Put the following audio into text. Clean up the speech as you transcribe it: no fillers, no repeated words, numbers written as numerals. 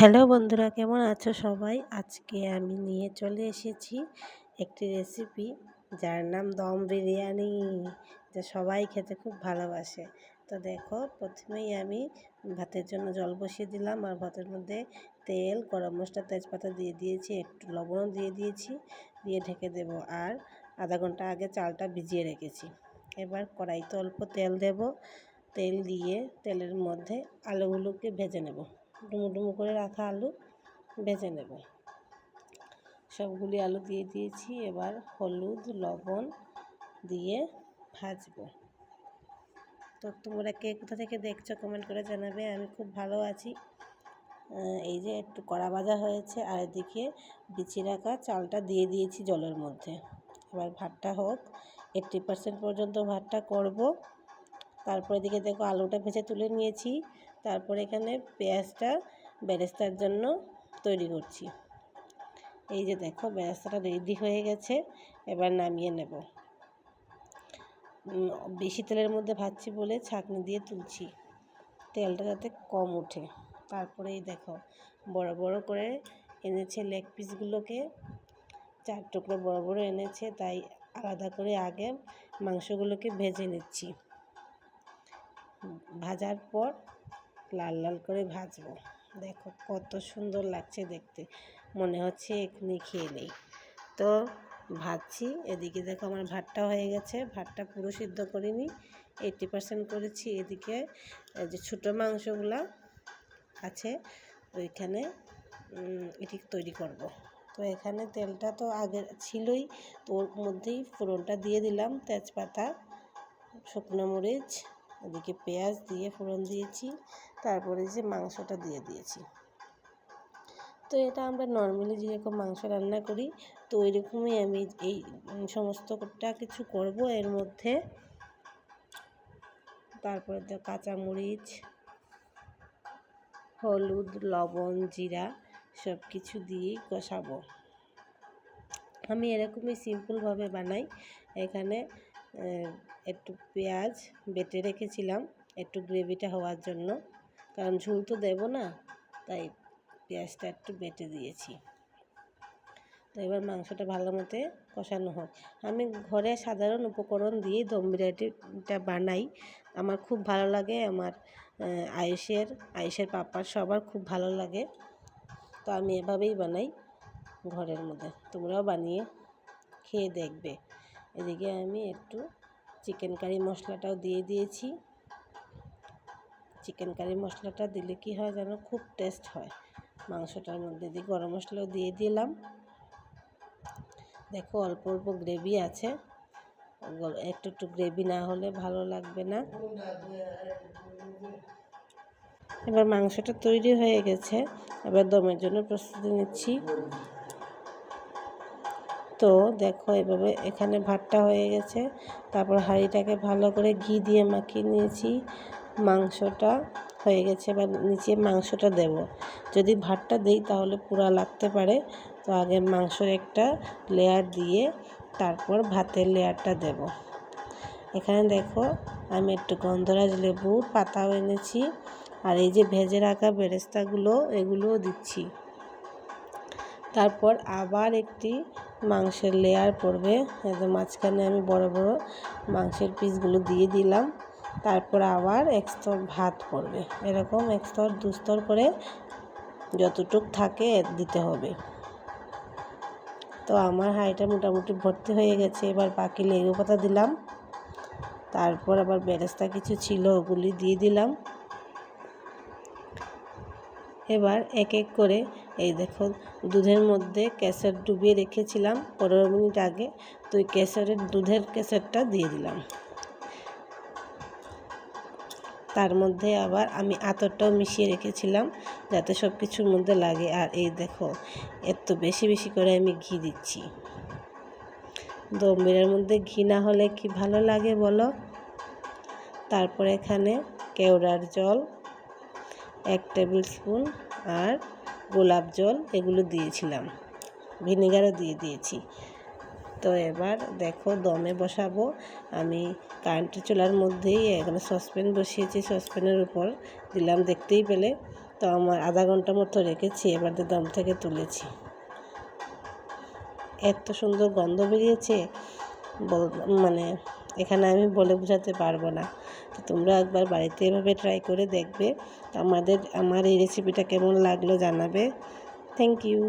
Hello বন্ধুরা, কেমন আছো সবাই? আজকে আমি নিয়ে চলে এসেছি একটি রেসিপি যার নাম দম বিরিয়ানি, যা সবাই খেতে খুব ভালোবাসে। তো দেখো, প্রথমেই আমি ভাতের জন্য জল বসিয়ে দিলাম আর ভাতের মধ্যে তেল, গরম মশলা, তেজপাতা দিয়ে দিয়েছি, একটু লবণও দিয়ে দিয়েছি, দিয়ে ঢেকে দেব। আর আধা ঘন্টা আগে চালটা ভিজিয়ে রেখেছি। এবার কড়াইতে অল্প তেল দেব। তেল দিয়ে তেলের মধ্যে আলুগুলোকে ভেজে নেব। ডুমো ডুমো করে রাখা আলু ভেজে নেব। সবগুলি আলু দিয়ে দিয়েছি। এবার হলুদ, লবণ দিয়ে ভাজবো। তো তোমরা কে কোথা থেকে দেখছো কমেন্ট করে জানাবে। আমি খুব ভালো আছি। এই যে একটু কড়া ভাজা হয়েছে আর এদিকে বিছিয়ে রাখা চালটা দিয়ে দিয়েছি জলের মধ্যে। এবার ভাতটা হোক, 80% পর্যন্ত ভাতটা করব। তারপর এদিকে দেখো আলুটা ভেজে তুলে নিয়েছি। তারপর এখানে পেঁয়াজটা বেরেস্তার জন্য তৈরি করছি। এই যে দেখো বেরেস্তাটা রেডি হয়ে গেছে। এবার নামিয়ে নেব। বেশি তেলের মধ্যে ভাজছি বলে ছাঁকনি দিয়ে তুলছি, তেলটা যাতে কম ওঠে। তারপরে এই দেখো বড় বড় করে এনেছে লেগ পিসগুলোকে, 4 টুকরো বড় বড় এনেছে, তাই আলাদা করে আগে মাংসগুলোকে ভেজে নিচ্ছি। ভাজার পর লাল লাল করে ভাজবো। দেখো কত সুন্দর লাগছে দেখতে, মনে হচ্ছে এখনই খেয়ে নেই। তো ভাজছি। এদিকে দেখো আমার ভাতটা হয়ে গেছে। ভাতটা পুরো সিদ্ধ করিনি, 80% করেছি। এদিকে যে ছোটো মাংসগুলা আছে ওইখানে এটি তৈরি করব। তো এখানে তেলটা তো আগে ছিলই, তো ওর মধ্যেই ফোড়নটা দিয়ে দিলাম, তেজপাতা, শুকনো মরিচ, এদিকে পেঁয়াজ দিয়ে ফোড়ন দিয়েছি। তারপরে যে মাংসটা দিয়ে দিয়েছি। তো এটা আমরা নর্মালি যেরকম মাংস রান্না করি, তো ওই রকমই আমি এই সমস্তটা কিছু করব এর মধ্যে। তারপরে তো কাঁচামরিচ, হলুদ, লবণ, জিরা সব কিছু দিয়েই কষাবো। আমি এরকমই সিম্পলভাবে বানাই। এখানে একটু পেঁয়াজ বেটে রেখেছিলাম একটু গ্রেভিটা হওয়ার জন্য, কারণ ঝোল তো দেবো না, তাই পেঁয়াজটা একটু বেটে দিয়েছি। তো এবার মাংসটা ভালো মতো কষানো হোক। আমি ঘরে সাধারণ উপকরণ দিয়ে দম বিরিয়ানিটা বানাই। আমার খুব ভালো লাগে, আমার আয়ুষের পাপার সবার খুব ভালো লাগে। তো আমি এভাবেই বানাই ঘরের মধ্যে, তোমরাও বানিয়ে খেয়ে দেখবে। এদিকে আমি একটু চিকেন কারি মশলাটাও দিয়ে দিয়েছি। চিকেন কারি মশলাটা দিলে কি হয় যেন, খুব টেস্ট হয় মাংসটার মধ্যে। দিয়ে গরম মশলাও দিয়ে দিলাম। দেখো অল্প অল্প গ্রেভি আছে, একটু একটু গ্রেভি না হলে ভালো লাগবে না। এবার মাংসটা তৈরি হয়ে গেছে। এবার দমের জন্য প্রস্তুতি নিচ্ছি। তো দেখো এভাবে এখানে ভাতটা হয়ে গেছে। তারপর হাঁড়িটাকে ভালো করে ঘি দিয়ে মাখিয়ে নিয়েছি। মাংসটা হয়ে গেছে। এবার নিচে মাংসটা দেব। যদি ভাতটা দিই তাহলে পুরা লাগতে পারে, তো আগে মাংসর একটা লেয়ার দিয়ে তারপর ভাতের লেয়ারটা দেব। এখানে দেখো আমি একটু গন্ধরাজ লেবুর পাতাও এনেছি, আর এই যে ভেজে রাখা বেরেস্তাগুলো এগুলোও দিচ্ছি। তারপর আবার একটি মাংসের লেয়ার পড়বে, একদম মাঝখানে আমি বড় বড় মাংসের পিসগুলো দিয়ে দিলাম। তারপর আবার এক স্তর ভাত পড়বে, এরকম এক স্তর দু স্তর করে যতটুক থাকে দিতে হবে। তো আমার হাঁড়িটা মোটামুটি ভর্তি হয়ে গেছে। এবার বাকি লেবু পাতা দিলাম। তারপর আবার বেরেস্তা কিছু ছিল ওগুলি দিয়ে দিলাম। এবার এক এক করে এই দেখো দুধের মধ্যে কেশর ডুবিয়ে রেখেছিলাম 15 মিনিট আগে, তো ওই দুধের কেশরটা দিয়ে দিলাম। তার মধ্যে আবার আমি আতরটাও মিশিয়ে রেখেছিলাম যাতে সব কিছুর মধ্যে লাগে। আর এই দেখো এত বেশি বেশি করে আমি ঘি দিচ্ছি। দম বিরিয়ানির মধ্যে ঘি না হলে কি ভালো লাগে বলো। তারপর এখানে কেওড়ার জল 1 টেবিল স্পুন আর গোলাপ জল এগুলো দিয়েছিলাম, ভিনেগারও দিয়ে দিয়েছি। তো এবার দেখো দমে বসাবো। আমি কারেন্টের চুলার মধ্যেই এখানে সসপ্যান বসিয়েছি, সসপ্যানের উপর দিলাম, দেখতেই পেলে। তো আমার আধা ঘন্টা মতো রেখেছি, এবার দম থেকে তুলেছি। এত সুন্দর গন্ধ বেরিয়েছে মানে এখানে আমি বলে বোঝাতে পারবো না। তো তোমরা একবার বাড়িতে এভাবে ট্রাই করে দেখবে। আমার এই রেসিপিটা কেমন লাগলো জানাবে। Thank you.